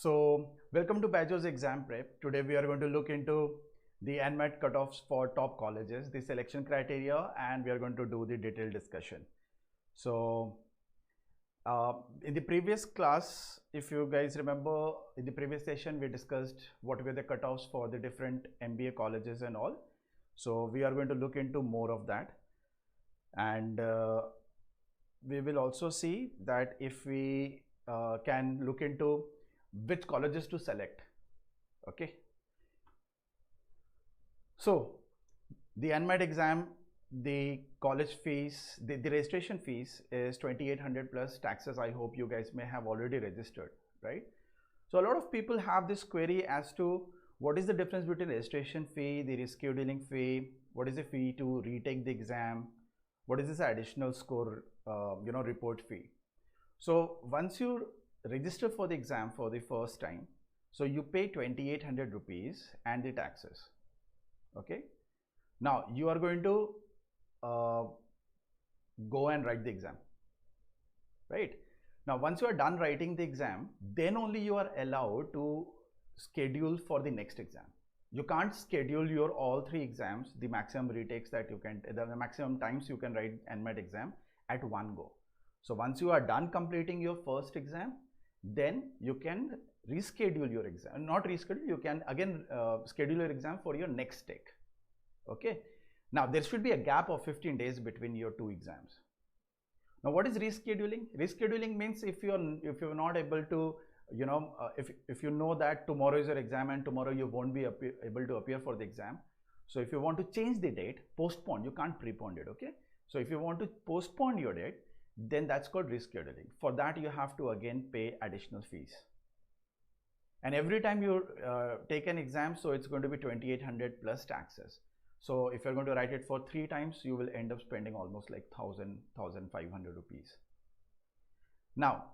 So, welcome to BYJU'S exam prep. Today we are going to look into the NMAT cutoffs for top colleges, the selection criteria, and we are going to do the detailed discussion. So, in the previous class, if you guys remember, in the previous session we discussed what were the cutoffs for the different MBA colleges and all. So, we are going to look into more of that, and we will also see that if we can look into which colleges to select. Okay, so the NMAT exam, the college fees, the registration fees is 2,800 plus taxes. I hope you guys may have already registered, right? So a lot of people have this query as to what is the difference between registration fee, the rescheduling fee, what is the fee to retake the exam, what is this additional score report fee. So once you register for the exam for the first time, so you pay 2,800 rupees and the taxes. Okay, now you are going to go and write the exam, right? Now once you are done writing the exam, then only you are allowed to schedule for the next exam. You can't schedule your all three exams, the maximum retakes that you can, the maximum times you can write NMAT exam at one go. So once you are done completing your first exam, then you can reschedule your exam. Not reschedule, you can again schedule your exam for your next take. Okay, now there should be a gap of 15 days between your two exams. Now what is rescheduling? Rescheduling means if you're not able to, if you know that tomorrow is your exam and tomorrow you won't be able to appear for the exam, so if you want to change the date, postpone, you can't prepone it. Okay, so if you want to postpone your date, then that's called rescheduling. For that you have to again pay additional fees, and every time you take an exam, so it's going to be 2,800 plus taxes. So if you're going to write it for 3 times, you will end up spending almost like 1,500 rupees. Now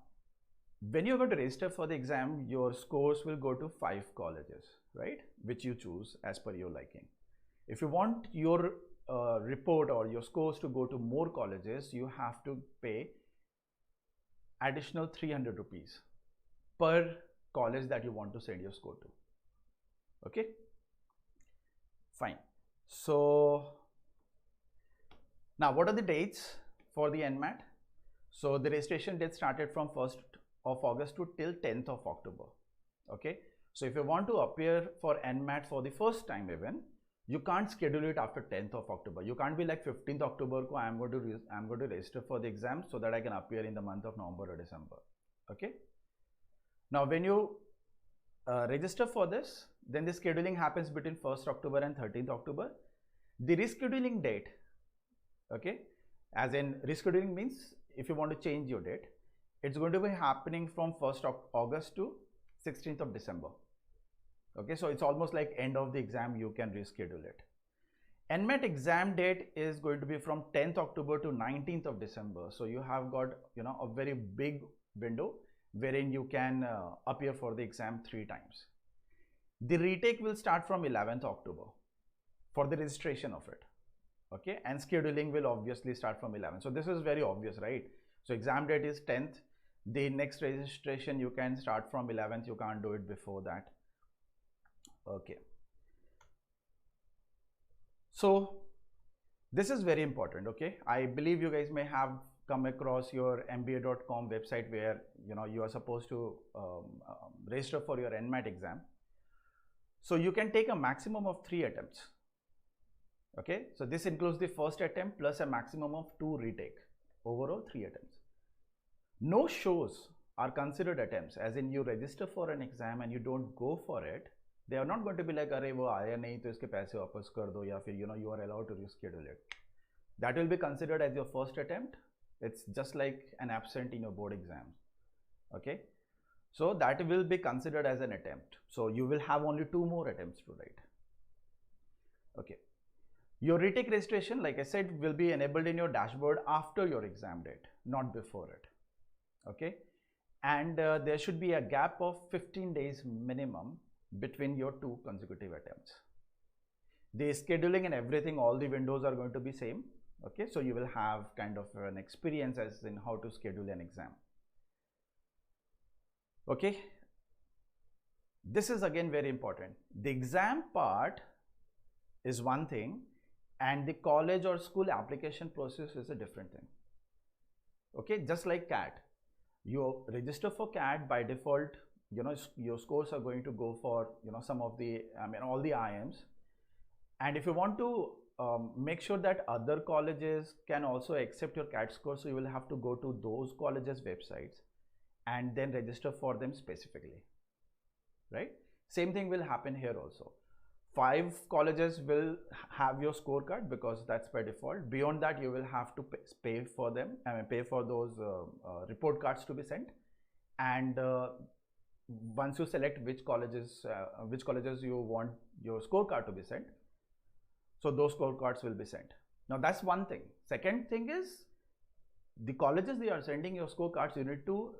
when you're going to register for the exam, your scores will go to 5 colleges, right, which you choose as per your liking. If you want your report or your scores to go to more colleges, you have to pay additional 300 rupees per college that you want to send your score to. Okay, fine. So now what are the dates for the NMAT? So the registration date started from 1st of August to till 10th of October. Okay, so if you want to appear for NMAT for the first time even, you can't schedule it after 10th of October. You can't be like 15th October ko I'm going to register for the exam so that I can appear in the month of November or December. Okay, now when you register for this, then the scheduling happens between 1st October and 13th October. The rescheduling date, okay, as in rescheduling means if you want to change your date, it's going to be happening from 1st of August to 16th of December. Okay, so it's almost like end of the exam, you can reschedule it. NMAT exam date is going to be from 10th October to 19th of December. So you have got, a very big window wherein you can appear for the exam 3 times. The retake will start from 11th October for the registration of it. Okay, and scheduling will obviously start from 11th. So this is very obvious, right? So exam date is 10th. The next registration you can start from 11th. You can't do it before that. Okay, so this is very important. Okay, I believe you guys may have come across your mba.com website where you are supposed to register for your NMAT exam. So you can take a maximum of 3 attempts. Okay, so this includes the first attempt plus a maximum of 2 retake, overall 3 attempts. No shows are considered attempts, as in you register for an exam and you don't go for it. They are not going to be like, "Arey wo aaya nahi to iske paise wapas kar do," ya fir you are allowed to reschedule it. That will be considered as your first attempt. It's just like an absent in your board exam. Okay, so that will be considered as an attempt. So you will have only 2 more attempts to write. Okay, your retake registration, like I said, will be enabled in your dashboard after your exam date, not before it. Okay, and there should be a gap of 15 days minimum between your 2 consecutive attempts. The scheduling and everything, all the windows are going to be same. Okay, so you will have kind of an experience as in how to schedule an exam. Okay, This is again very important. The exam part is one thing and the college or school application process is a different thing. Okay, just like CAT, you register for CAT by default, you know, your scores are going to go for, you know, some of the, all the IMs. And if you want to make sure that other colleges can also accept your CAT score, so you will have to go to those colleges' websites and then register for them specifically, right? Same thing will happen here also. 5 colleges will have your scorecard because that's by default. Beyond that, you will have to pay for them, pay for those report cards to be sent. And once you select which colleges you want your scorecard to be sent, so those scorecards will be sent. Now that's one thing. Second thing is the colleges they are sending your scorecards, you need to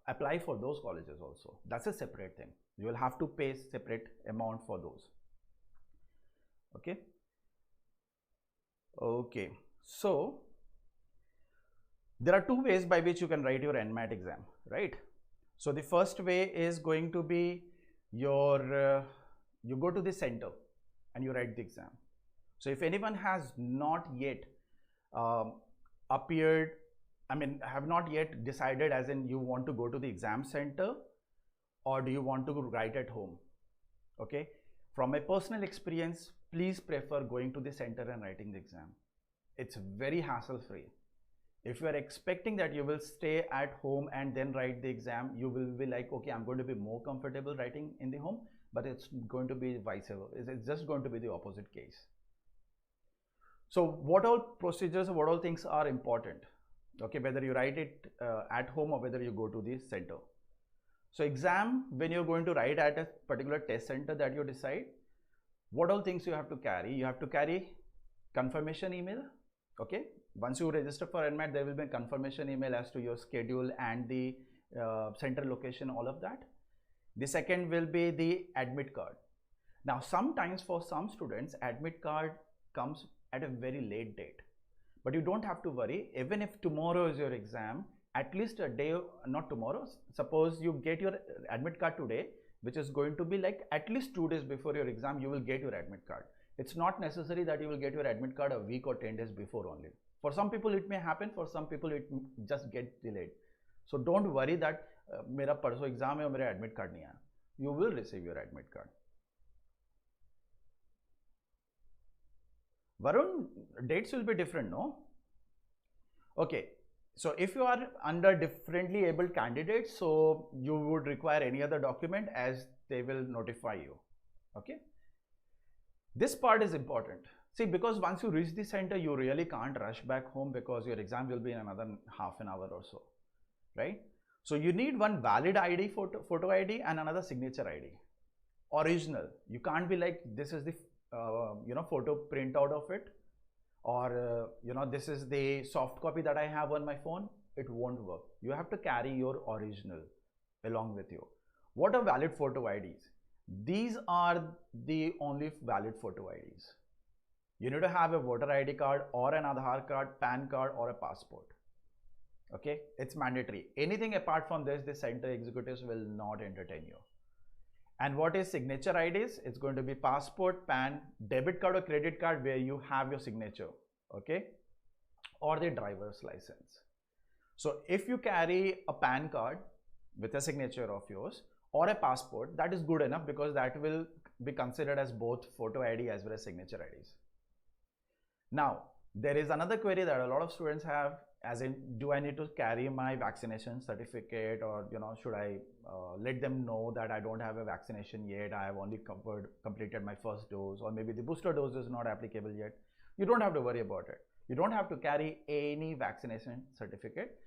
apply for those colleges also. That's a separate thing. You will have to pay separate amount for those. Okay. Okay. So there are 2 ways by which you can write your NMAT exam, right? So the first way is going to be your you go to the center and you write the exam. So if anyone has not yet appeared, have not yet decided as in you want to go to the exam center or do you want to write at home, okay? From my personal experience, please prefer going to the center and writing the exam. It's very hassle-free. If you are expecting that you will stay at home and then write the exam, you will be like, okay, I'm going to be more comfortable writing in the home, but it's going to be vice versa. It's just going to be the opposite case. So what all procedures, what all things are important, okay, whether you write it at home or whether you go to the center. So exam, when you're going to write at a particular test center that you decide, what all things you have to carry? You have to carry confirmation email, okay? Once you register for NMAT, there will be a confirmation email as to your schedule and the center location, all of that. The second will be the admit card. Now, sometimes for some students, admit card comes at a very late date, but you don't have to worry. Even if tomorrow is your exam, at least a day, not tomorrow, suppose you get your admit card today, which is going to be like at least 2 days before your exam, you will get your admit card. It's not necessary that you will get your admit card a week or 10 days before only. For some people it may happen, for some people it just get delayed. So don't worry that mera parso exam hai aur mera admit card nahi aaya. You will receive your admit card. Varun, dates will be different, no? Okay. So if you are under differently abled candidates, so you would require any other document as they will notify you. Okay. This part is important. See, because once you reach the center, you really can't rush back home because your exam will be in another half an hour or so, right? So you need one valid ID, photo ID, and another signature ID. Original. You can't be like, this is the photo printout of it, or this is the soft copy that I have on my phone. It won't work. You have to carry your original along with you. What are valid photo IDs? These are the only valid photo IDs. You need to have a voter ID card or an Aadhaar card, PAN card, or a passport. Okay, it's mandatory. Anything apart from this, the center executives will not entertain you. And what is signature IDs? It's going to be passport, PAN, debit card or credit card where you have your signature, okay, or the driver's license. So if you carry a PAN card with a signature of yours or a passport, that is good enough because that will be considered as both photo ID as well as signature IDs. Now, there is another query that a lot of students have, as in, do I need to carry my vaccination certificate, or should I let them know that I don't have a vaccination yet, I have only completed my first dose, or maybe the booster dose is not applicable yet. You don't have to worry about it. You don't have to carry any vaccination certificate.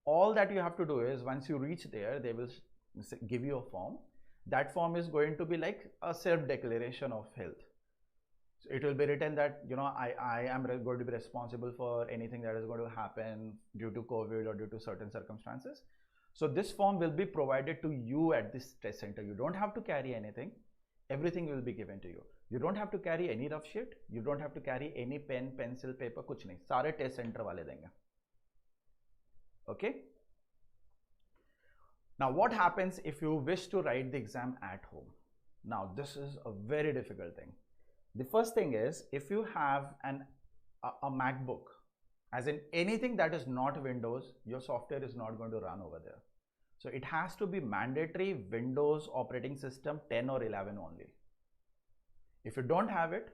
All that you have to do is, once you reach there, they will give you a form. That form is going to be like a self-declaration of health. So it will be written that I am going to be responsible for anything that is going to happen due to COVID or due to certain circumstances. So this form will be provided to you at this test center. You don't have to carry anything. Everything will be given to you. You don't have to carry any rough sheet. You don't have to carry any pen, pencil, paper, kuch nahi. Sare test center wale denge. Okay. Now, what happens if you wish to write the exam at home? Now, this is a very difficult thing. The first thing is, if you have a MacBook, as in anything that is not Windows, your software is not going to run over there. So it has to be mandatory Windows operating system 10 or 11 only. If you don't have it,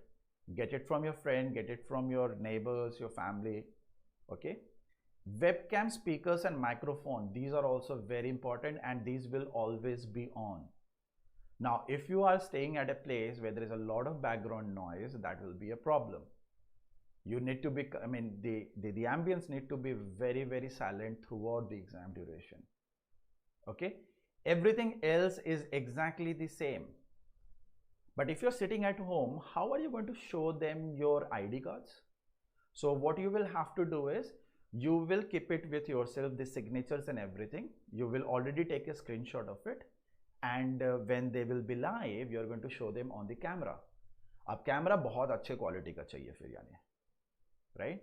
get it from your friend, get it from your neighbors, your family, okay? Webcam, speakers and microphone, these are also very important, and these will always be on. Now, if you are staying at a place where there is a lot of background noise, that will be a problem. You need to be, I mean, the ambience need to be very, very silent throughout the exam duration. Okay, everything else is exactly the same. But if you're sitting at home, how are you going to show them your ID cards? So what you will have to do is, you will keep it with yourself, the signatures and everything. You will already take a screenshot of it, and when they will be live, you're going to show them on the camera. अब camera बहुत अच्छे quality का चाहिए फिर यानी, right?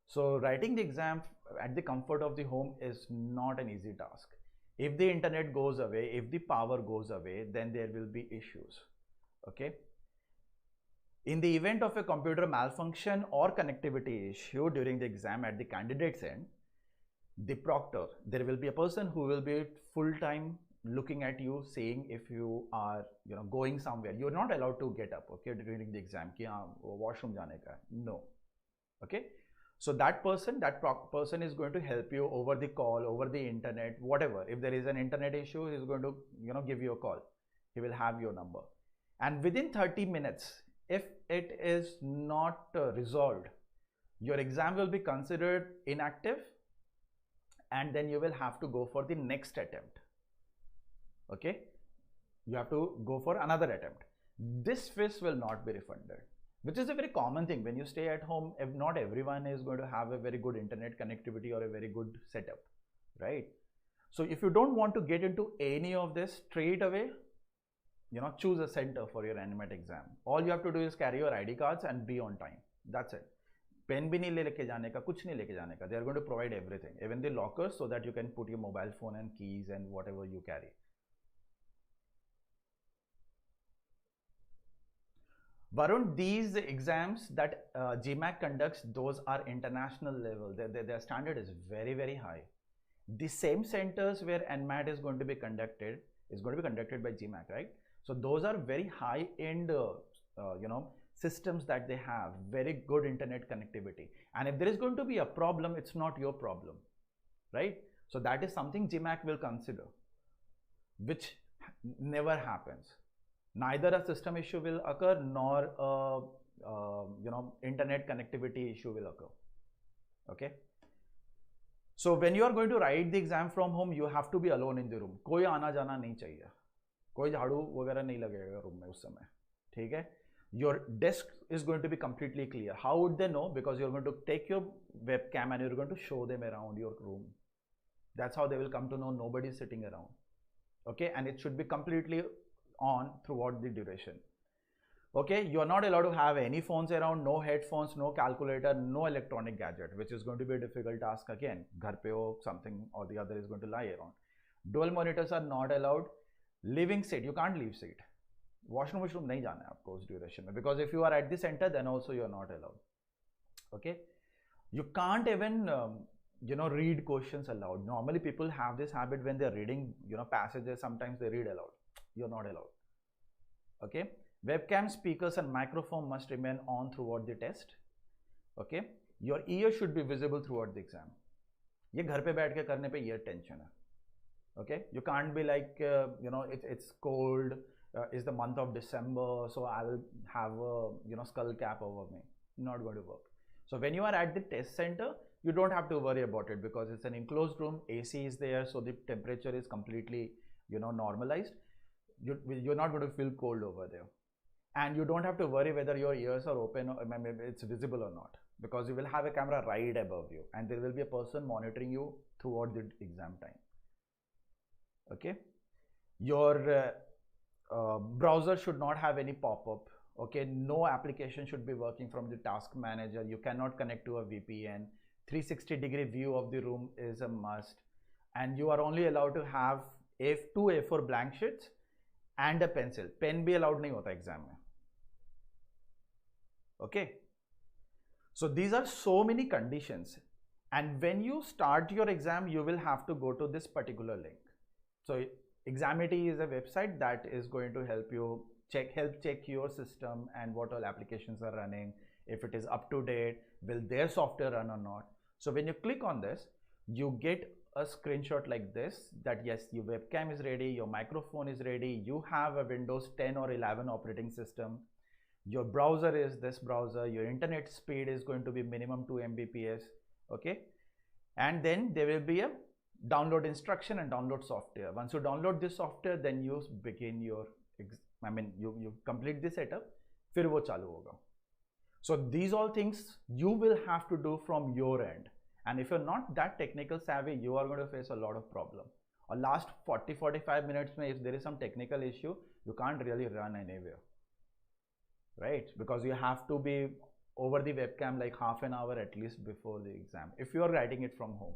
So writing the exam at the comfort of the home is not an easy task. If the internet goes away, if the power goes away, then there will be issues, okay? In the event of a computer malfunction or connectivity issue during the exam at the candidate's end, the proctor, there will be a person who will be full-time looking at you, saying if you are, going somewhere. You're not allowed to get up, okay, during the exam, ki washroom jaane ka hai. No, okay? So that person is going to help you over the call, over the internet, whatever. If there is an internet issue, he's going to, give you a call. He will have your number. And within 30 minutes, if it is not resolved, your exam will be considered inactive, and then you will have to go for the next attempt. Okay? You have to go for another attempt. This fees will not be refunded, which is a very common thing. When you stay at home, if not everyone is going to have a very good internet connectivity or a very good setup, right? So if you don't want to get into any of this straight away, choose a center for your NMAT exam. All you have to do is carry your ID cards and be on time. That's it. Pen bhi nahi leke jaane ka, kuch nahi leke jaane ka. They are going to provide everything, even the lockers, so that you can put your mobile phone and keys and whatever you carry. Varun, these exams that GMAT conducts, those are international level. Their standard is very, very high. The same centers where NMAT is going to be conducted by GMAT, right? So those are very high-end, systems that they have, very good internet connectivity. And if there is going to be a problem, it's not your problem, right? So that is something GMAT will consider, which never happens. Neither a system issue will occur, nor a, internet connectivity issue will occur, okay? So when you are going to write the exam from home, you have to be alone in the room. कोई आना जाना नहीं चाहिए, कोई झाड़ू वगैरह नहीं लगेगा रूम में उस समय, ठीक है? Your desk is going to be completely clear. How would they know? Because you're going to take your webcam and you're going to show them around your room. That's how they will come to know nobody is sitting around, okay? And it should be completely on throughout the duration. Okay, you are not allowed to have any phones around, no headphones, no calculator, no electronic gadget, which is going to be a difficult task again. Ghar pe ho, something or the other is going to lie around. Dual monitors are not allowed. Living seat, you can't leave seat. Washroom nahi jana hai aapko us duration mein, because if you are at the center, then also you are not allowed. Okay, you can't even read questions aloud. Normally people have this habit when they're reading passages, sometimes they read aloud. You're not allowed. Okay, webcam, speakers and microphone must remain on throughout the test. Okay, your ear should be visible throughout the exam. ये घर पे बैठ के करने पे ear tension है. Okay, you can't be like it's cold, it's the month of December, so I will have a skull cap over me. Not going to work. So when you are at the test center, you don't have to worry about it, because it's an enclosed room, AC is there, so the temperature is completely normalized. You're not going to feel cold over there, and you don't have to worry whether your ears are open or maybe it's visible or not, because you will have a camera right above you and there will be a person monitoring you throughout the exam time. Okay, your browser should not have any pop-up. Okay, no application should be working from the task manager. You cannot connect to a VPN. 360-degree view of the room is a must, and you are only allowed to have 2 A4 blank sheets and a pencil. Pen भी allowed नहीं होता exam में. Okay. So these are so many conditions, and when you start your exam, you will have to go to this particular link. So Examity is a website that is going to help you check your system and what all applications are running, if it is up to date, will their software run or not. So when you click on this, you get a screenshot like this, that yes, your webcam is ready, your microphone is ready, you have a Windows 10 or 11 operating system, your browser is this browser, your internet speed is going to be minimum 2 Mbps, okay? And then there will be a download instruction and download software. Once you download this software, then you begin your, you complete the setup, फिर वो चालू होगा. So these all things you will have to do from your end. And if you're not that technical savvy, you are going to face a lot of problem. Or last 40-45 minutes, if there is some technical issue, you can't really run anywhere, right? Because you have to be over the webcam like half an hour at least before the exam, if you are writing it from home.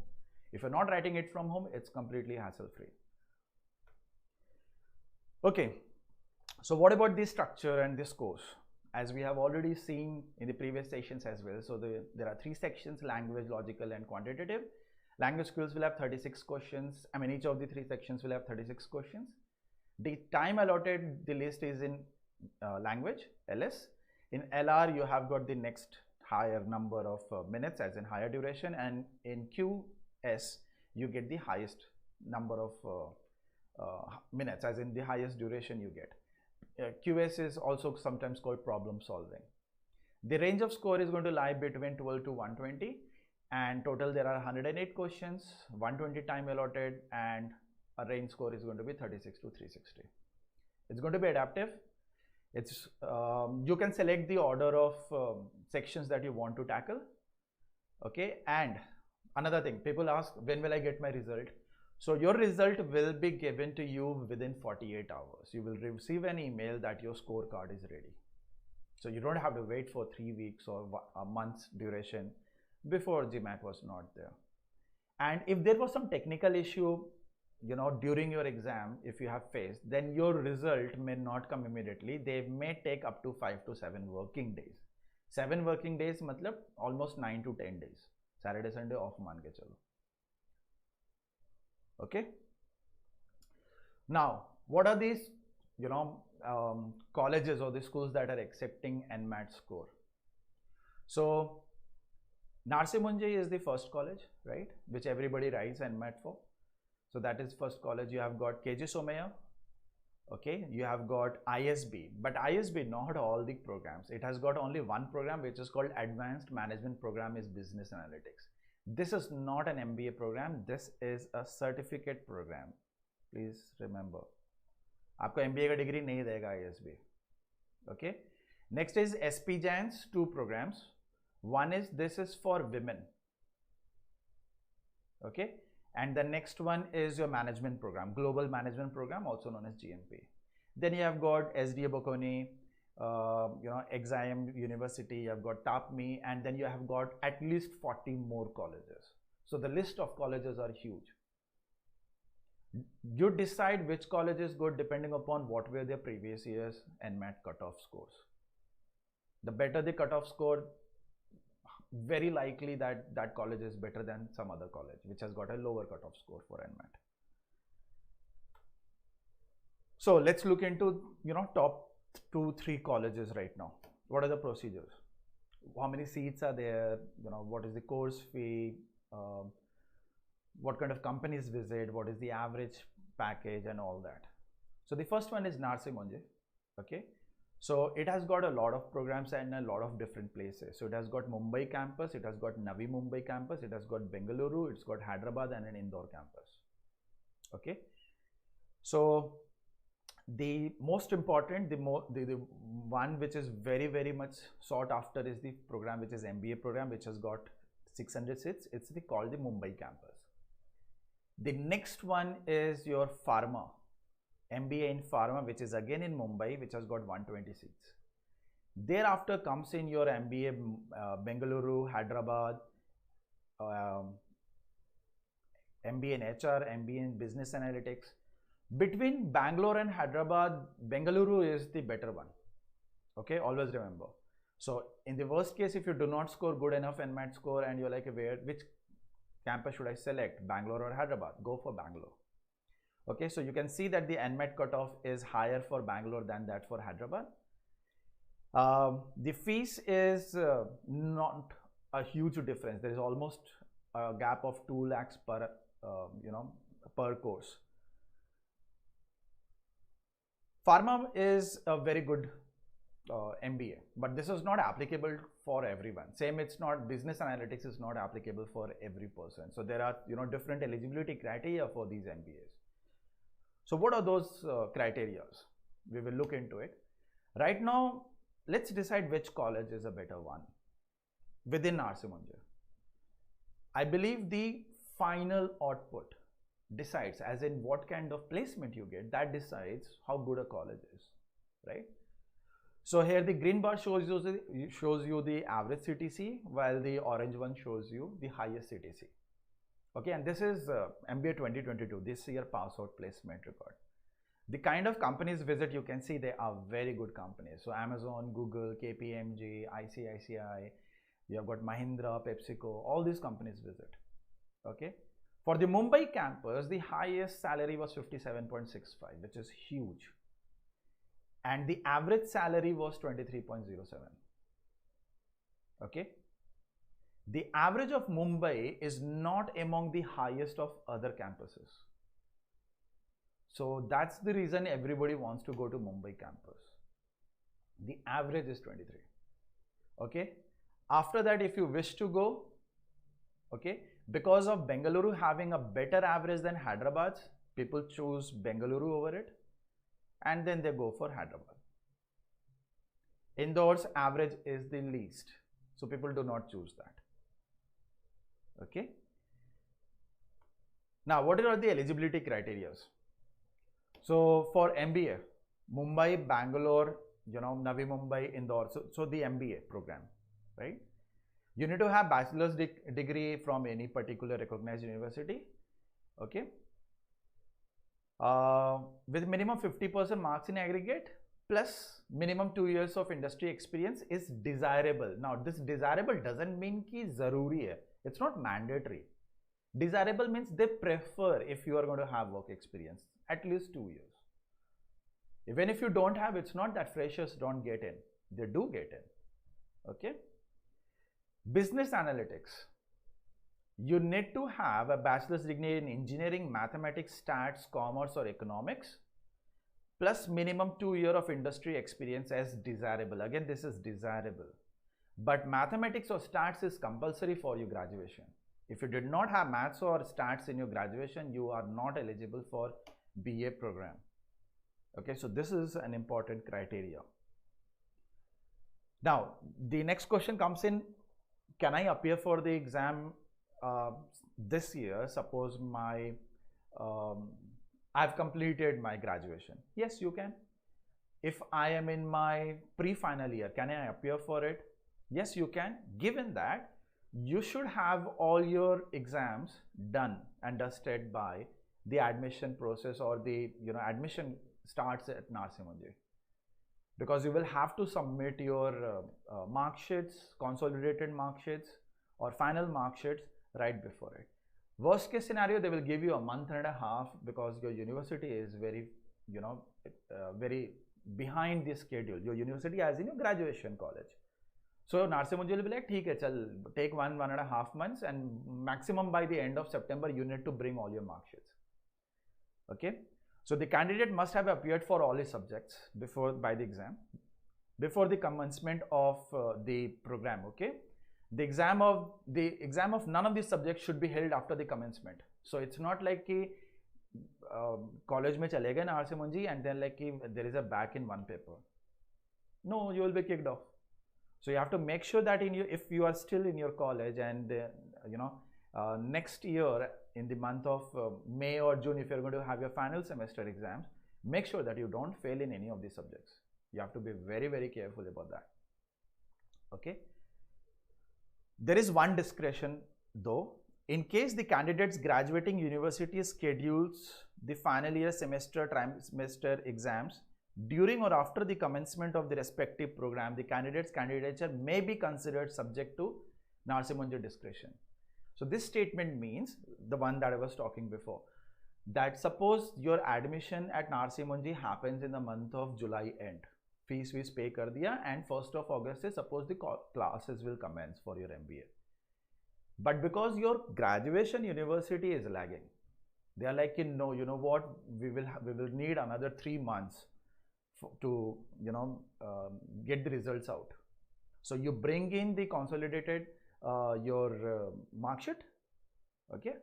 If you're not writing it from home, it's completely hassle-free. Okay, so what about the structure and this course? As we have already seen in the previous sessions as well, so there are 3 sections: language, logical, and quantitative. Language skills will have 36 questions. Each of the 3 sections will have 36 questions. The time allotted, the list is in language, LS. In LR, you have got the next higher number of minutes, as in higher duration, and in QS, you get the highest number of minutes, as in the highest duration you get. QS is also sometimes called problem solving. The range of score is going to lie between 12 to 120, and total there are 108 questions, 120 time allotted, and a range score is going to be 36 to 360. It's going to be adaptive. It's you can select the order of sections that you want to tackle. Okay, and another thing, people ask, when will I get my result? So your result will be given to you within 48 hours. You will receive an email that your scorecard is ready. So you don't have to wait for 3 weeks or a month's duration. Before, GMAT was not there. And if there was some technical issue, during your exam, if you have faced, then your result may not come immediately. They may take up to 5 to 7 working days. 7 working days matlab almost 9 to 10 days. Saturday, Sunday off मान के चलो. Okay. Now, what are these, colleges or the schools that are accepting NMAT score? So, Narsee Monjay is the first college, right, which everybody writes NMAT for. So that is first college. You have got KJ Somaiya. Okay, you have got ISB, but ISB not all the programs. It has got only one program, which is called Advanced Management Program is Business Analytics. This is not an MBA program. This is a certificate program. Please remember. आपको MBA का degree नहीं देगा ISB. Okay. Next is SP Jain's 2 programs. One is, this is for women. Okay. And the next one is your management program, Global Management Program, also known as GMP. Then you have got SDA Bocconi, Exim University, you have got TAPME, and then you have got at least 40 more colleges. So the list of colleges are huge. You decide which college is good depending upon what were their previous year's NMAT cutoff scores. The better the cutoff score, very likely that that college is better than some other college which has got a lower cutoff score for NMAT. So let's look into top 2-3 colleges right now. What are the procedures? How many seats are there? What is the course fee? What kind of companies visit? What is the average package and all that? So the first one is Narsee Monjay. Okay. So it has got a lot of programs and a lot of different places. So it has got Mumbai campus, it has got Navi Mumbai campus, it has got Bengaluru, it's got Hyderabad and an Indore campus. Okay. So the most important, the one which is very, very much sought after is the program which is MBA program, which has got 600 seats. It's called the Mumbai campus. The next one is your Pharma. MBA in Pharma, which is again in Mumbai, which has got 120 seats. Thereafter comes in your MBA Bengaluru, Hyderabad, MBA in HR, MBA in Business Analytics. Between Bangalore and Hyderabad, Bengaluru is the better one. Okay, always remember. So in the worst case, if you do not score good enough NMAT score and you're like, which campus should I select, Bangalore or Hyderabad? Go for Bangalore. Okay, so you can see that the NMAT cutoff is higher for Bangalore than that for Hyderabad. The fees is not a huge difference. There is almost a gap of 2 lakhs per per course. Pharma is a very good MBA, but this is not applicable for everyone. Same, it's not, business analytics is not applicable for every person. So there are different eligibility criteria for these MBAs. So what are those criteria? We will look into it. Right now, let's decide which college is a better one within NMAT. I believe the final output decides, as in what kind of placement you get, that decides how good a college is, right? So here the green bar shows you the average CTC, while the orange one shows you the highest CTC. Okay, and this is MBA 2022, this year pass out placement record. The kind of companies visit, you can see they are very good companies. So Amazon, Google, KPMG, ICICI, you have got Mahindra, PepsiCo, all these companies visit. Okay. For the Mumbai campus, the highest salary was 57.65, which is huge. And the average salary was 23.07. Okay. The average of Mumbai is not among the highest of other campuses. So that's the reason everybody wants to go to Mumbai campus. The average is 23. Okay. After that, if you wish to go, okay, because of Bengaluru having a better average than Hyderabad, people choose Bengaluru over it, and then they go for Hyderabad. Indoors average is the least, so people do not choose that. Okay. Now, what are the eligibility criteria? So for MBA, Mumbai, Bangalore, Navi Mumbai, Indore, so the MBA program, right? You need to have bachelor's degree from any particular recognized university, okay? With minimum 50% marks in aggregate, plus minimum 2 years of industry experience is desirable. Now, this desirable doesn't mean ki zaruri hai. It's not mandatory. Desirable means they prefer if you are going to have work experience, at least 2 years. Even if you don't have, it's not that freshers don't get in. They do get in, okay? Business analytics. You need to have a bachelor's degree in engineering, mathematics, stats, commerce or economics, plus minimum 2 years of industry experience as desirable. Again, this is desirable. But mathematics or stats is compulsory for your graduation. If you did not have maths or stats in your graduation, you are not eligible for BA program. Okay, so this is an important criteria. Now, the next question comes in, can I appear for the exam this year? Suppose I've completed my graduation. Yes, you can. If I am in my pre-final year, can I appear for it? Yes, you can. Given that you should have all your exams done and dusted by the admission process, or the admission starts at NMAT, because you will have to submit your mark sheets, consolidated mark sheets or final mark sheets right before it. Worst case scenario, they will give you a month and a half because your university is very very behind the schedule. Your university as in your graduation college. So NMAT will be like, "Okay, chal, take 1.5 months, and maximum by the end of September you need to bring all your mark sheets." Okay. So the candidate must have appeared for all his subjects by the exam, before the commencement of the program. Okay. The exam of none of these subjects should be held after the commencement. So it's not like ki college mein chale gaye na RC and then like ki there is a back in one paper. No, you will be kicked off. So you have to make sure that if you are still in your college, and next year in the month of May or June, if you're going to have your final semester exams, make sure that you don't fail in any of these subjects. You have to be very, very careful about that. Okay. There is one discretion though. In case the candidate's graduating university schedules the final year semester, trimester exams during or after the commencement of the respective program, the candidate's candidature may be considered subject to NRC Munji discretion. So this statement means the one that I was talking before, that suppose your admission at NRC Munji happens in the month of July end, fees pay kar diya, and 1st of August is suppose the classes will commence for your MBA. But because your graduation university is lagging, they are like, no, you know what, we will need another 3 months to get the results out. So you bring in the consolidated your mark sheet, okay,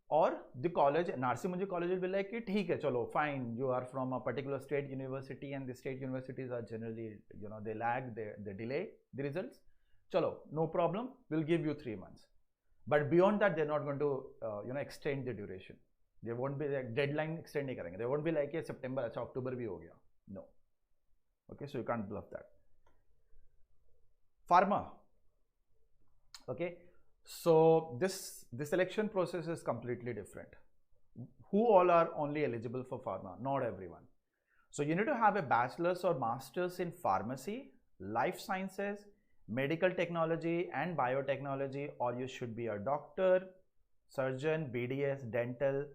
or the college, NRC Munji college will be like, theek hai, chalo, fine, you are from a particular state university, and the state universities are generally, they lag, they delay the results. Chalo, no problem, we'll give you 3 months. But beyond that, they're not going to extend the duration. They won't be like deadline extend nahi karenge. They won't be like September, acha October bhi ho gaya. No. Okay, so you can't bluff that. Pharma. Okay, so the selection process is completely different. Who all are only eligible for pharma? Not everyone. So you need to have a bachelor's or master's in pharmacy, life sciences, medical technology and biotechnology, or you should be a doctor, surgeon, BDS, dental,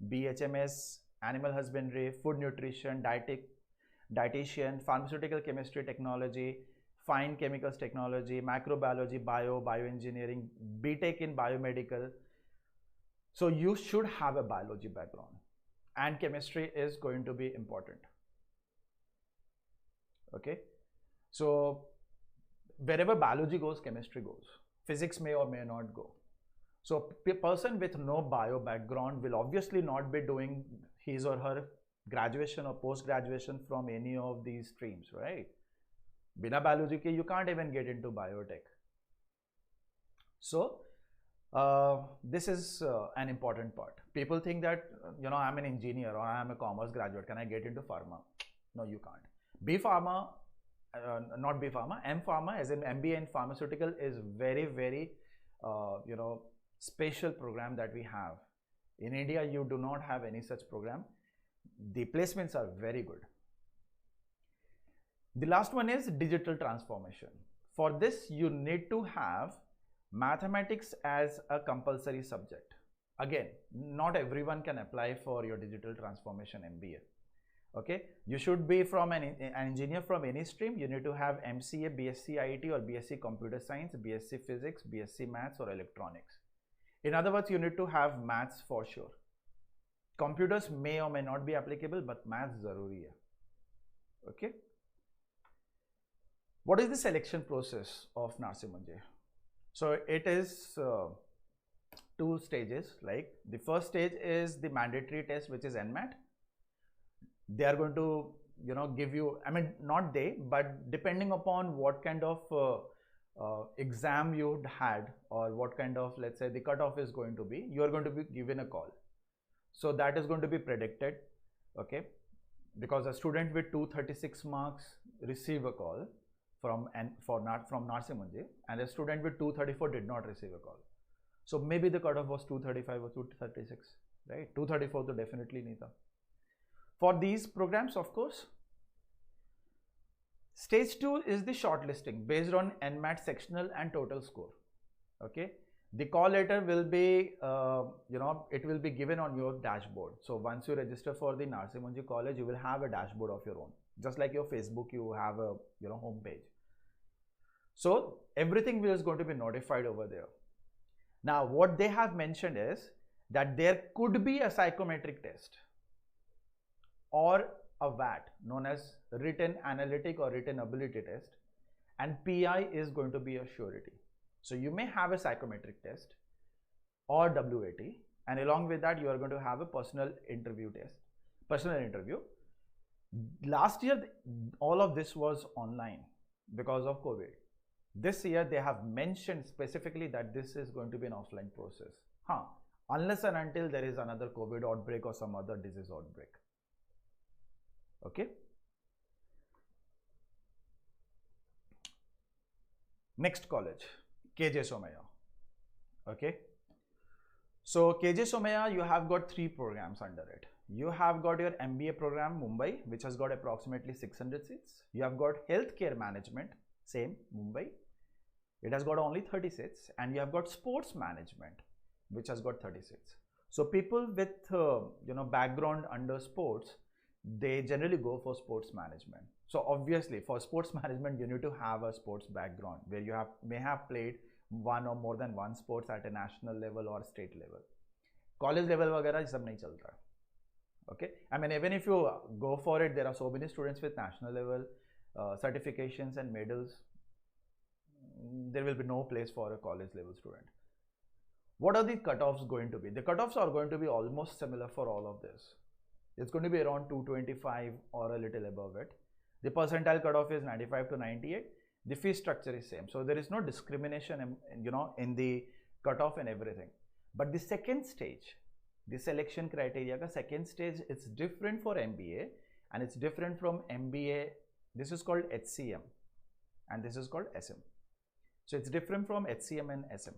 BHMS, animal husbandry, food nutrition, dietitian, pharmaceutical chemistry technology, fine chemicals technology, microbiology, bioengineering, BTech in biomedical. So you should have a biology background, and chemistry is going to be important. Okay, so wherever biology goes, chemistry goes. Physics may or may not go. So a person with no bio background will obviously not be doing his or her graduation or post-graduation from any of these streams, right? Bina biology ke, you can't even get into biotech. So this is an important part. People think that, I'm an engineer or I'm a commerce graduate, can I get into pharma? No, you can't. B Pharma, not B Pharma, M Pharma as in MBA in pharmaceutical is very, very, special program that we have. In India, you do not have any such program. The placements are very good. The last one is digital transformation. For this, you need to have mathematics as a compulsory subject. Again, not everyone can apply for your digital transformation MBA. Okay, you should be from an engineer from any stream. You need to have MCA, BSc IT or BSc Computer Science, BSc Physics, BSc Maths or Electronics. In other words, you need to have maths for sure. Computers may or may not be applicable, but maths zaruri hai. Okay. What is the selection process of NRC Munji? So it is 2 stages. Like the first stage is the mandatory test, which is NMAT. They are going to give you, I mean not they, but depending upon what kind of exam you had or what kind of, let's say, the cutoff is going to be, you are going to be given a call. So that is going to be predicted, okay, because a student with 236 marks receive a call from NRC Munji, and a student with 234 did not receive a call. So maybe the cutoff was 235 or 236, right? 234 to definitely nahi tha. For these programs, of course, stage 2 is the shortlisting based on NMAT sectional and total score. Okay, the call letter will be, it will be given on your dashboard. So once you register for the NRC Munji college, you will have a dashboard of your own. Just like your Facebook, you have a home page. So everything is going to be notified over there. Now, what they have mentioned is that there could be a psychometric test or a VAT known as written analytic or written ability test, and PI is going to be a surety. So you may have a psychometric test or WAT, and along with that you are going to have a personal interview. Last year all of this was online because of COVID. This year they have mentioned specifically that this is going to be an offline process, unless and until there is another COVID outbreak or some other disease outbreak. Okay. Next college, KJ Somaiya. Okay. So KJ Somaiya, you have got 3 programs under it. You have got your MBA program Mumbai, which has got approximately 600 seats. You have got healthcare management, same Mumbai. It has got only 30 seats, and you have got sports management, which has got 30 seats. So people with background under sports, they generally go for sports management. So obviously for sports management, you need to have a sports background where you may have played one or more than one sports at a national level or state level. College level वगैरह सब नहीं चलता. Okay, I mean, even if you go for it, there are so many students with national level certifications and medals. There will be no place for a college level student. What are the cutoffs going to be? The cutoffs are going to be almost similar for all of this. It's going to be around 225 or a little above it. The percentile cutoff is 95 to 98. The fee structure is same. So there is no discrimination in the cutoff and everything. But the second stage, the selection criteria ka second stage, it's different for MBA and it's different from MBA. This is called HCM and this is called SM. So it's different from HCM and SM.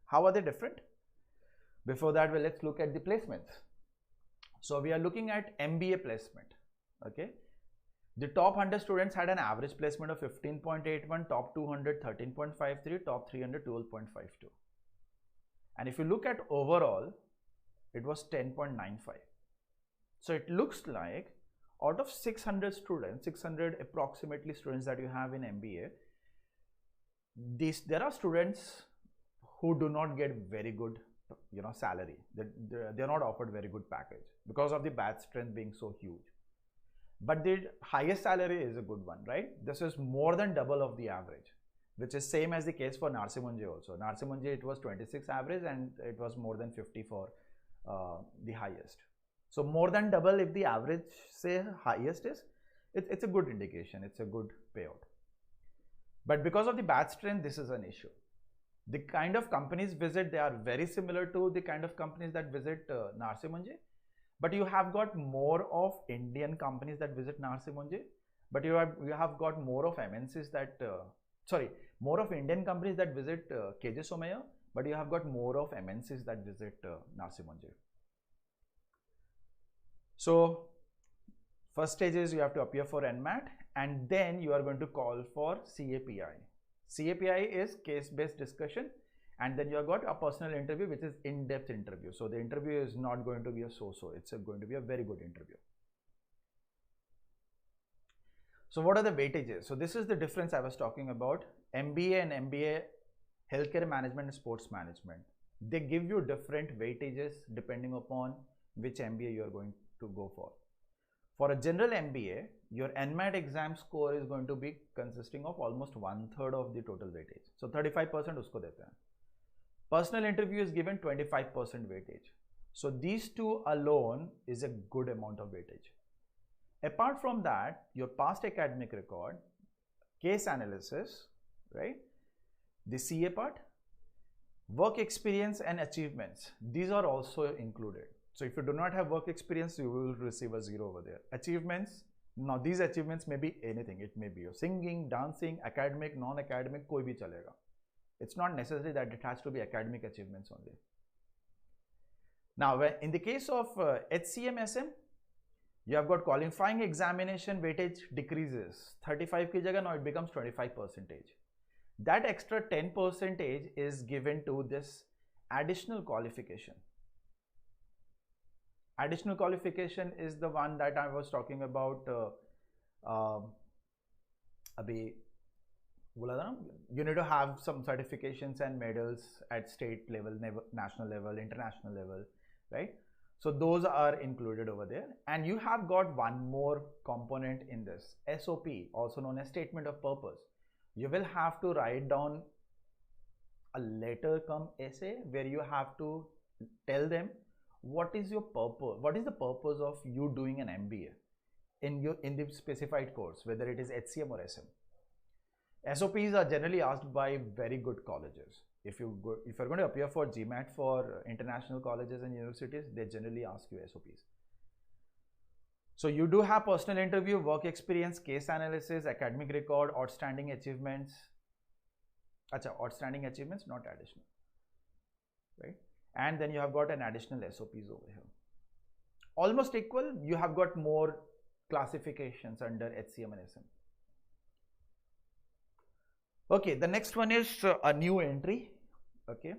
How are they different? Before that, well, let's look at the placements. So we are looking at MBA placement. Okay. The top 100 students had an average placement of 15.81, top 200 13.53, top 300 12.52. And if you look at overall, it was 10.95. So it looks like out of 600 students, 600 approximately students that you have in MBA, there are students who do not get very good salary. They're not offered very good package because of the batch strength being so huge. But the highest salary is a good one, right? This is more than double of the average, which is same as the case for NMAT also. NMAT it was 26 average and it was more than 50 for the highest. So more than double if the average say highest is, it's a good indication, it's a good payout. But because of the batch strength, this is an issue. The kind of companies visit, they are very similar to the kind of companies that visit NMAT. But you have got more of Indian companies that visit NMAT, but you have got more of MNCs that, more of Indian companies that visit KJ Somaiya, but you have got more of MNCs that visit NMAT. So first stage is you have to appear for NMAT and then you are going to call for CAPI. CAPI is case-based discussion, and then you have got a personal interview, which is in-depth interview. So the interview is not going to be a so-so, it's going to be a very good interview. So what are the weightages? So this is the difference I was talking about. MBA and MBA, healthcare management and sports management. They give you different weightages depending upon which MBA you are going to go for. For a general MBA, your NMAT exam score is going to be consisting of almost 1/3 of the total weightage. So 35% usko dete hain. Personal interview is given 25% weightage. So these two alone is a good amount of weightage. Apart from that, your past academic record, case analysis, right? The CA part, work experience and achievements. These are also included. So if you do not have work experience, you will receive a 0 over there. Achievements, now these achievements may be anything. It may be your singing, dancing, academic, non-academic, koi bhi chalega. It's not necessary that it has to be academic achievements only. Now, in the case of HCM SM, you have got qualifying examination weightage decreases. 35 ki jagah, now it becomes 25%. That extra 10% is given to this additional qualification. Additional qualification is the one that I was talking about. You need to have some certifications and medals at state level, national level, international level, right? So those are included over there. And you have got one more component in this, SOP, also known as statement of purpose. You will have to write down a letter cum essay where you have to tell them what is your purpose, what is the purpose of you doing an MBA in the specified course, whether it is HCM or SM. SOPs are generally asked by very good colleges. If you're going to appear for GMAT for international colleges and universities, they generally ask you SOPs. So you do have personal interview, work experience, case analysis, academic record, outstanding achievements. Outstanding achievements, not additional, right? and then you have got an additional SOPs over here. Almost equal, you have got more classifications under HCM and SM. Okay, the next one is a new entry. Okay,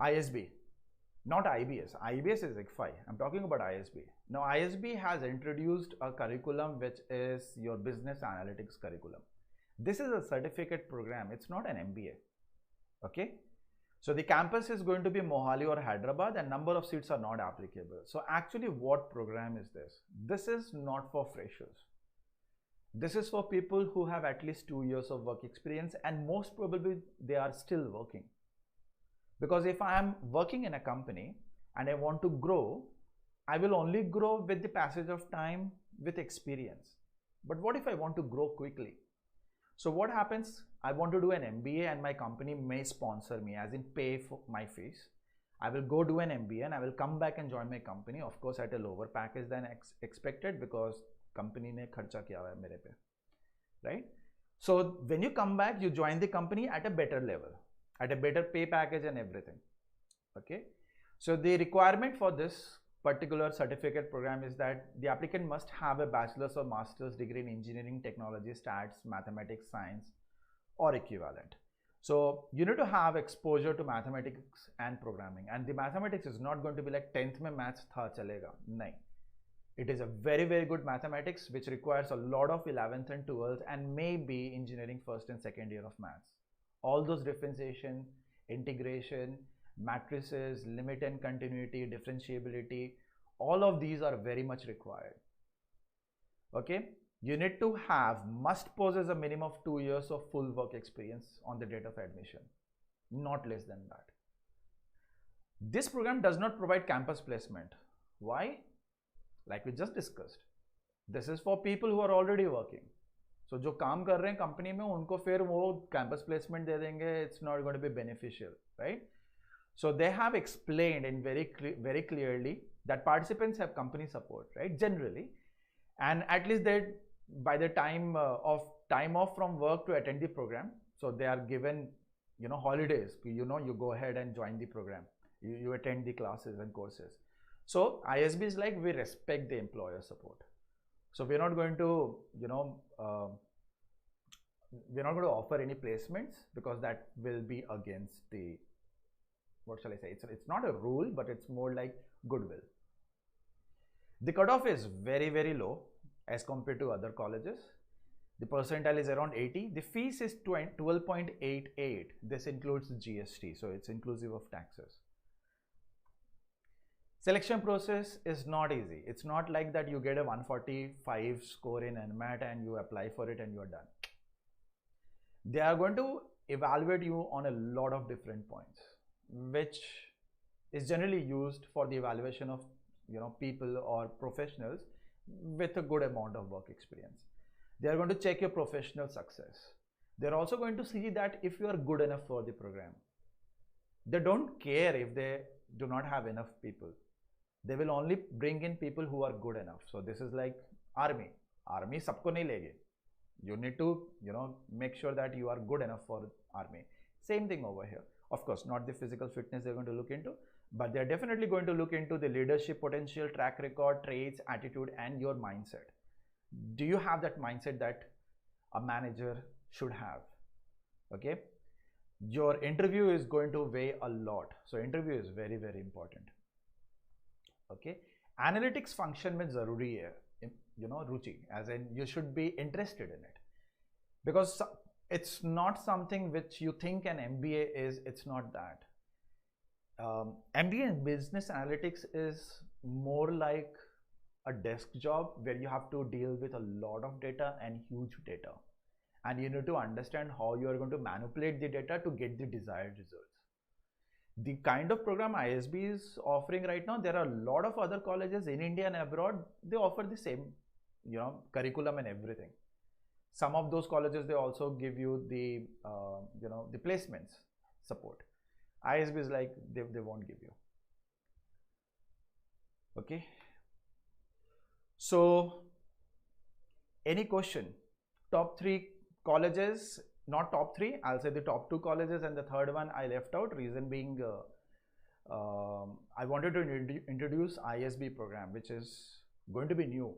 ISB, not IBS. IBS is ICFI. I'm talking about ISB. Now, ISB has introduced a curriculum which is your business analytics curriculum. This is a certificate program. It's not an MBA. Okay, so the campus is going to be Mohali or Hyderabad, and number of seats are not applicable. So actually, what program is this? This is not for freshers. This is for people who have at least 2 years of work experience, and most probably they are still working. Because if I am working in a company and I want to grow, I will only grow with the passage of time with experience. But what if I want to grow quickly? So what happens? I want to do an MBA and my company may sponsor me, as in pay for my fees. I will go do an MBA and I will come back and join my company, of course at a lower package than expected, because company ne kharcha kiya hua hai mere pe, right? So when you come back, you join the company at a better level, at a better pay package and everything. Okay, so the requirement for this particular certificate program is that the applicant must have a bachelor's or master's degree in engineering, technology, stats, mathematics, science or equivalent. So you need to have exposure to mathematics and programming, and the mathematics is not going to be like 10th mein maths tha chalega. Nahin. It is a very, very good mathematics which requires a lot of 11th and 12th and maybe engineering first and second year of maths. All those differentiation, integration, matrices, limit and continuity, differentiability, all of these are very much required. Okay, you need to have, must possess a minimum of 2 years of full work experience on the date of admission, not less than that. This program does not provide campus placement. Why? Like we just discussed, this is for people who are already working. So जो काम कर रहे हैं company में उनको फिर वो campus placement दे देंगे, it's not going to be beneficial, right? So they have explained in very clearly that participants have company support, right? Generally, and at least they, by the time off from work to attend the program, so they are given, you know, holidays. You know, you go ahead and join the program. You attend the classes and courses. So ISB is like, we respect the employer support. So we're not going to, you know, we're not going to offer any placements because that will be against the, what shall I say? It's not a rule, but it's more like goodwill. The cutoff is very, very low as compared to other colleges. The percentile is around 80. The fees is 12.88. This includes GST, so it's inclusive of taxes. Selection process is not easy. It's not like that you get a 145 score in NMAT and you apply for it and you're done. They are going to evaluate you on a lot of different points, which is generally used for the evaluation of, you know, people or professionals with a good amount of work experience. They are going to check your professional success. They're also going to see that if you are good enough for the program. They don't care if they do not have enough people. They will only bring in people who are good enough. So this is like army. Army sabko nahi lege. You need to, you know, make sure that you are good enough for army. Same thing over here. Of course, not the physical fitness they're going to look into, but they're definitely going to look into the leadership potential, track record, traits, attitude, and your mindset. Do you have that mindset that a manager should have? Okay. Your interview is going to weigh a lot. So interview is very, very important. Okay. Analytics function mein zaruri hai, you know, ruchi, as in you should be interested in it, because it's not something which you think an MBA is. It's not that. MBA in business analytics is more like a desk job where you have to deal with a lot of data and huge data, and you need to understand how you are going to manipulate the data to get the desired results. The kind of program ISB is offering right now, there are a lot of other colleges in India and abroad, they offer the same, you know, curriculum and everything. Some of those colleges, they also give you the, you know, the placements support. ISB is like, they won't give you. Okay. So, any question? Top 3 colleges, not top 3, I'll say the top 2 colleges, and the third one I left out, reason being I wanted to introduce ISB program, which is going to be new.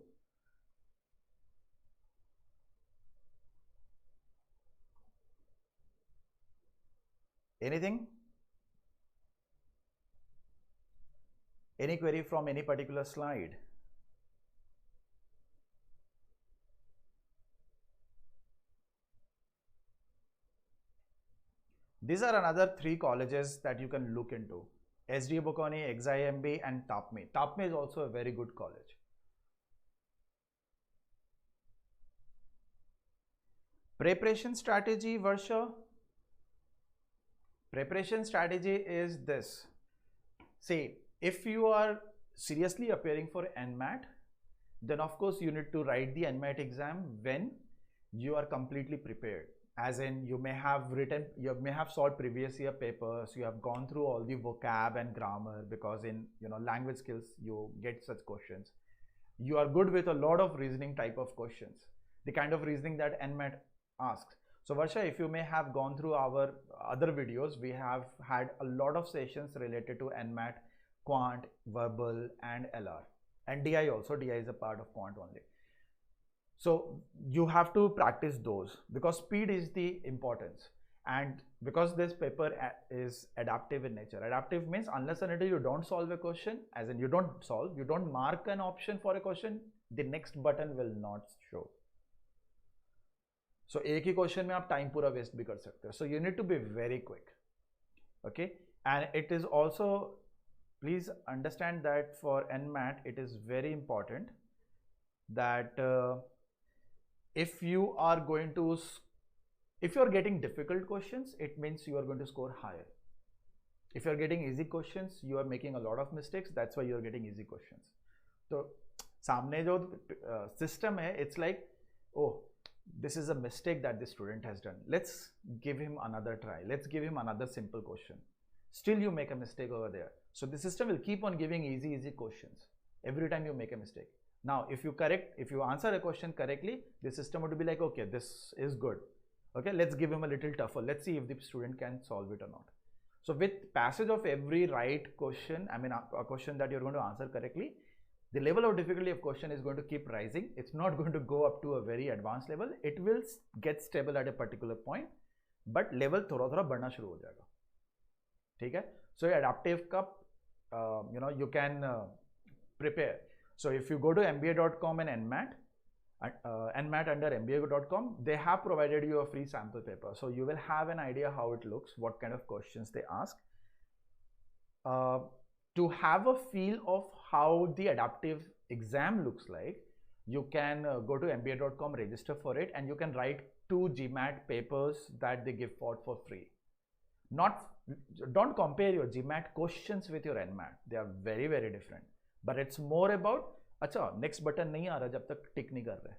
Anything? Any query from any particular slide? These are another 3 colleges that you can look into. SDA Bocconi, XIMB and TAPME. TAPME is also a very good college. Preparation strategy, Varsha. Preparation strategy is this. See, if you are seriously appearing for NMAT, then of course you need to write the NMAT exam when you are completely prepared. As in, you may have solved previous year papers, you have gone through all the vocab and grammar, because in language skills you get such questions. You are good with a lot of reasoning type of questions, the kind of reasoning that NMAT asks. So Varsha, if you may have gone through our other videos, we have had a lot of sessions related to NMAT, Quant, Verbal and LR, and DI also. DI is a part of Quant only. So you have to practice those, because speed is the importance, and because this paper is adaptive in nature. Adaptive means unless and until you don't solve a question, as in you don't mark an option for a question, the next button will not show. So एक ही question में आप time पूरा waste भी कर सकते हो. So you need to be very quick. Okay, and it is also, please understand that for NMAT it is very important that if you are getting difficult questions, it means you are going to score higher. If you are getting easy questions, you are making a lot of mistakes. That's why you are getting easy questions. So सामने जो system है, it's like, oh, this is a mistake that the student has done. Let's give him another try. Let's give him another simple question. Still you make a mistake over there. So the system will keep on giving easy questions every time you make a mistake. Now, if you answer a question correctly, the system would be like, okay, this is good. Okay, let's give him a little tougher. Let's see if the student can solve it or not. So with passage of every right question, I mean a question that you're going to answer correctly, the level of difficulty of question is going to keep rising. It's not going to go up to a very advanced level. It will get stable at a particular point, but level थोड़ा बढ़ना शुरू हो जाएगा. ठीक है? So adaptive cup, you can prepare. So if you go to mba.com and NMAT, NMAT under mba.com, they have provided you a free sample paper. So you will have an idea how it looks, what kind of questions they ask. To have a feel of how the adaptive exam looks like, you can go to mba.com, register for it, and you can write 2 GMAT papers that they give for free. Don't compare your GMAT questions with your NMAT. They are very different. But it's more about, अच्छा, next button नहीं आ रहा जब तक tick नहीं कर रहे.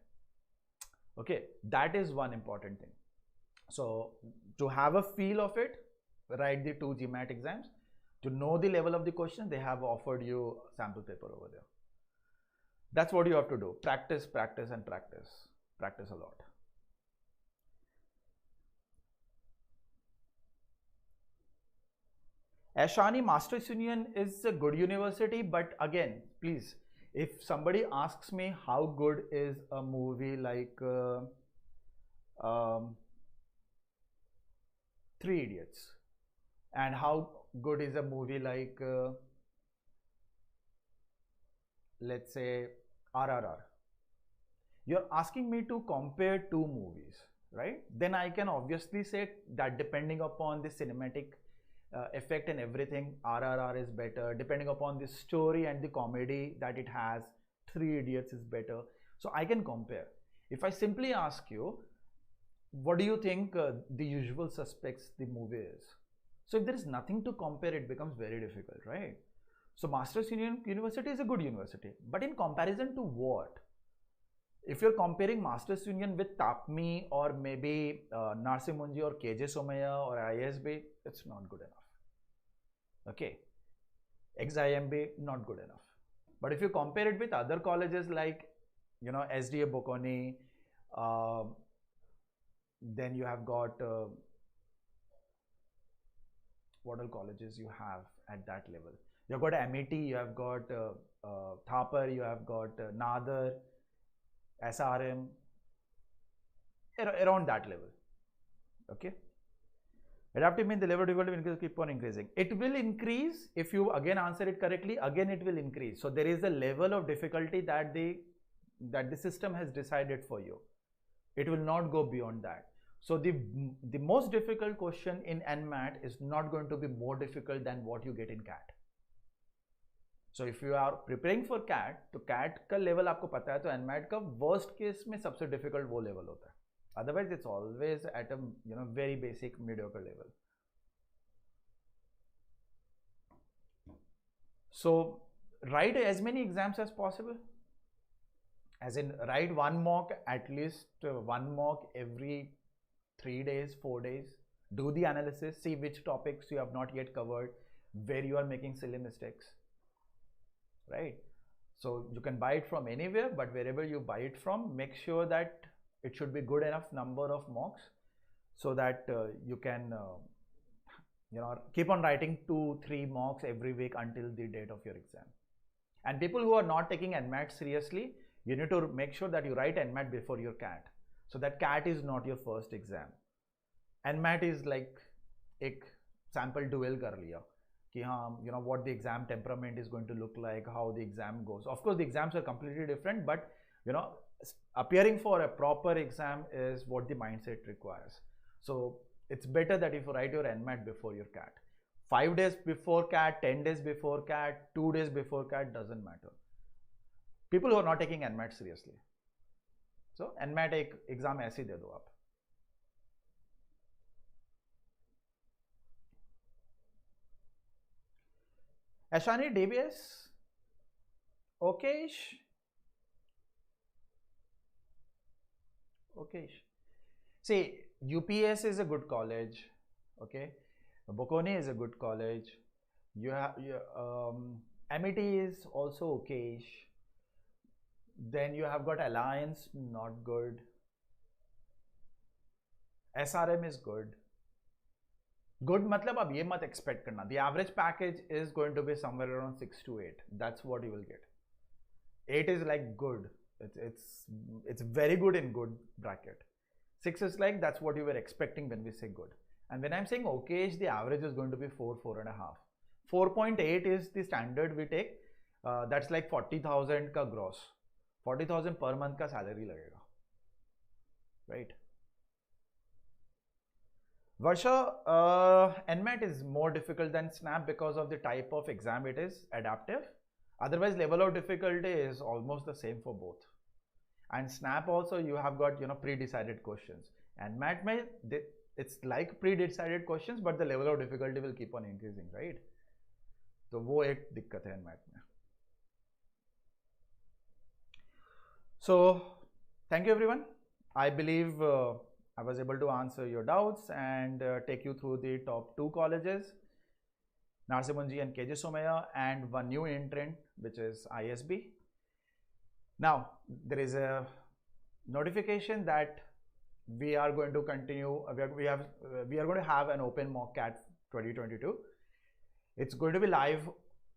Okay, that is one important thing. So to have a feel of it, write the 2 GMAT exams. To know the level of the question, they have offered you a sample paper over there. That's what you have to do. Practice and practice. Practice a lot. Ashani Masters Union is a good university, but again, please, if somebody asks me how good is a movie like 3 Idiots, and how good is a movie like let's say RRR, you're asking me to compare 2 movies, right? Then I can obviously say that depending upon the cinematic effect and everything, RRR is better. Depending upon the story and the comedy that it has, 3 Idiots is better. So I can compare. If I simply ask you, what do you think The Usual Suspects the movie is? So if there is nothing to compare, it becomes very difficult, right? So Masters Union University is a good university, but in comparison to what? If you're comparing Masters Union with TAPME or maybe Narsing Munji or KJ Somaiya or ISB, it's not good enough. Okay, XIMB, not good enough. But if you compare it with other colleges like, SDA Bocconi, then you have got what all colleges you have at that level. You've got MET, you have got Thapar, you have got Nadar, SRM, around that level. Okay. Adaptive means the level of difficulty will keep on increasing. It will increase if you again answer it correctly. Again, it will increase. So there is a level of difficulty that the system has decided for you. It will not go beyond that. So the most difficult question in NMAT is not going to be more difficult than what you get in CAT. So if you are preparing for CAT, तो CAT का level आपको पता है, तो NMAT का worst case में सबसे difficult वो level होता है. Otherwise, it's always at a very basic mediocre level. So write as many exams as possible. As in, write one mock, at least one mock every 3 days, 4 days. Do the analysis, see which topics you have not yet covered, where you are making silly mistakes, right? So you can buy it from anywhere, but wherever you buy it from, make sure that it should be good enough number of mocks so that you can keep on writing 2-3 mocks every week until the date of your exam. And people who are not taking NMAT seriously, you need to make sure that you write NMAT before your CAT, so that CAT is not your first exam. NMAT is like एक sample duel कर लिया कि हाँ, what the exam temperament is going to look like, how the exam goes. Of course, the exams are completely different, but appearing for a proper exam is what the mindset requires. So it's better that if you write your NMAT before your CAT. 5 days before CAT, 10 days before CAT, 2 days before CAT, doesn't matter. People who are not taking NMAT seriously. So NMAT एक exam ऐसे दे दो आप. Ashani, DBS, okay. Okay. See, UPS is a good college. Okay. Bocconi is a good college. You have MET is also okay. Then you have got Alliance, not good. SRM is good. Good मतलब अब ये मत expect करना. The average package is going to be somewhere around 6 to 8. That's what you will get. 8 is like good. It's very good in good bracket. 6 is like that's what you were expecting when we say good. And when I'm saying okay, the average is going to be 4.5. 4.8 is the standard we take. That's like 40,000 ka gross. 40,000 per month ka salary लगेगा, right? Varsha, NMAT is more difficult than SNAP because of the type of exam it is, adaptive. Otherwise, level of difficulty is almost the same for both. And SNAP also, you have got pre-decided questions. And NMAT, it's like pre-decided questions, but the level of difficulty will keep on increasing, right? So वो एक दिक्कत है NMAT में. So thank you everyone. I believe I was able to answer your doubts and take you through the top 2 colleges, Narsimunji and KJ Somaiya, and one new entrant, which is ISB. Now, there is a notification that we are going to continue, we are going to have an open mock CAT 2022. It's going to be live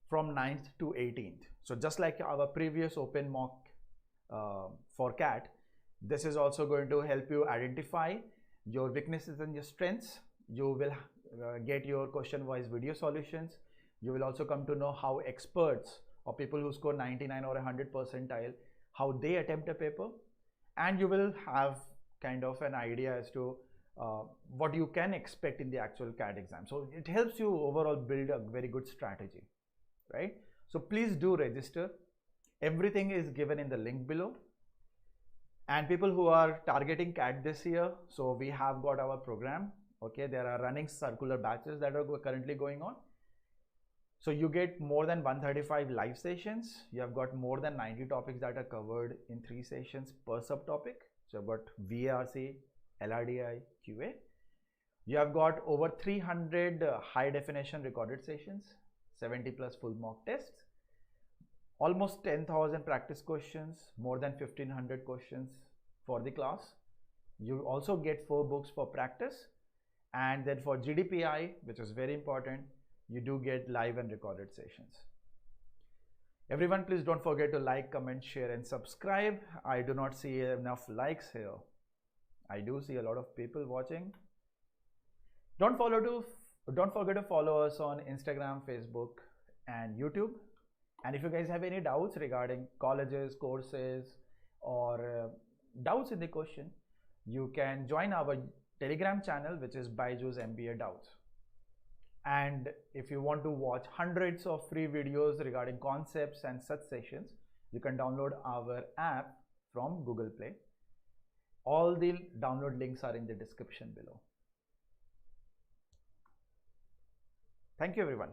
from 9th to 18th. So just like our previous open mock for CAT, this is also going to help you identify your weaknesses and your strengths. You will get your question-wise video solutions. You will also come to know how experts or people who score 99 or 100 percentile, how they attempt a paper, and you will have kind of an idea as to what you can expect in the actual CAT exam. So it helps you overall build a very good strategy, right? So please do register. Everything is given in the link below. And people who are targeting CAT this year, so we have got our program. Okay, there are running circular batches that are currently going on. So you get more than 135 live sessions. You have got more than 90 topics that are covered in 3 sessions per subtopic. So you've got VARC, LRDI, QA. You have got over 300 high definition recorded sessions, 70 plus full mock tests, almost 10,000 practice questions, more than 1,500 questions for the class. You also get 4 books for practice, And then for GDPI, which is very important, you do get live and recorded sessions. Everyone, please don't forget to like, comment, share, and subscribe. I do not see enough likes here. I do see a lot of people watching. Don't forget to follow us on Instagram, Facebook, and YouTube. And if you guys have any doubts regarding colleges, courses, or doubts in the question, you can join our Telegram channel, which is BYJU'S MBA Doubts. And if you want to watch hundreds of free videos regarding concepts and such sessions, you can download our app from Google Play. All the download links are in the description below. Thank you, everyone.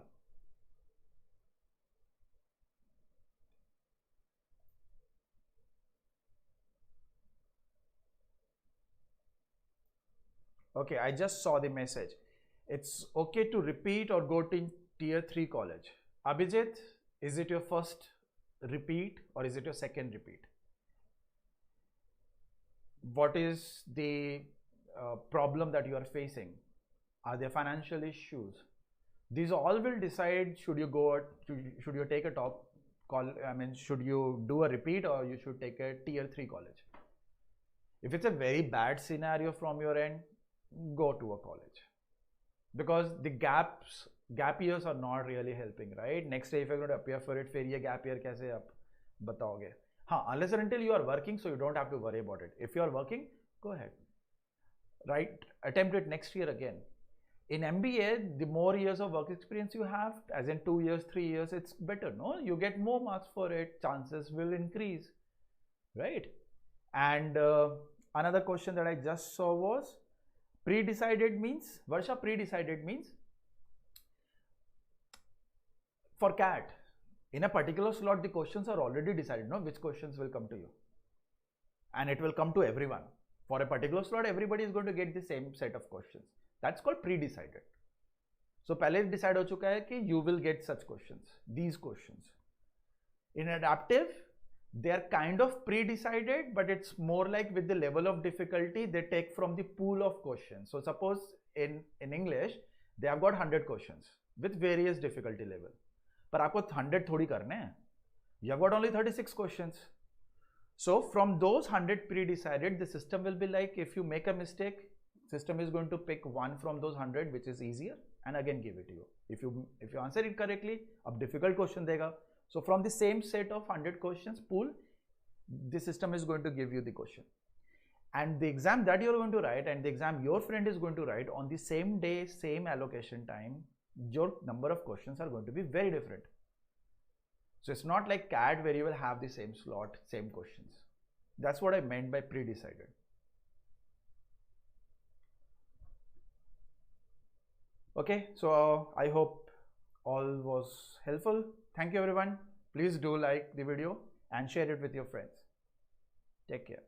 Okay, I just saw the message. It's okay to repeat or go to tier 3 college. Abhijit, is it your first repeat or is it your second repeat? What is the problem that you are facing? Are there financial issues? These all will decide should you take a top call, should you do a repeat or you should take a tier 3 college. If it's a very bad scenario from your end, go to a college, because the gap years are not really helping, right? Next day if you're going to appear for it, फिर ये gap year कैसे आप बताओगे? हाँ, unless and until you are working, so you don't have to worry about it. If you are working, go ahead, right? Attempt it next year again. In MBA, the more years of work experience you have, as in 2 years, 3 years, it's better, no? You get more marks for it, chances will increase, right? And another question that I just saw was, pre-decided means, Varsha, pre-decided means for CAT, in a particular slot, the questions are already decided, no? Which questions will come to you. And it will come to everyone. For a particular slot, everybody is going to get the same set of questions. That's called pre-decided. So, पहले decide हो चुका है कि you will get such questions, these questions. In adaptive, they are kind of pre-decided, but it's more like with the level of difficulty they take from the pool of questions. So suppose in English they have got 100 questions with various difficulty level, पर आपको 100 थोड़ी करने हैं. You have got only 36 questions. So from those 100 pre-decided, the system will be like, if you make a mistake, system is going to pick one from those 100 which is easier and again give it to you. If you answer it correctly, अब difficult question देगा. So from the same set of 100 questions pool, the system is going to give you the question. And the exam that you're going to write and the exam your friend is going to write on the same day, same allocation time, your number of questions are going to be very different. So it's not like CAT where you will have the same slot, same questions. That's what I meant by pre-decided. Okay, so I hope all was helpful. Thank you everyone. Please do like the video and share it with your friends. Take care.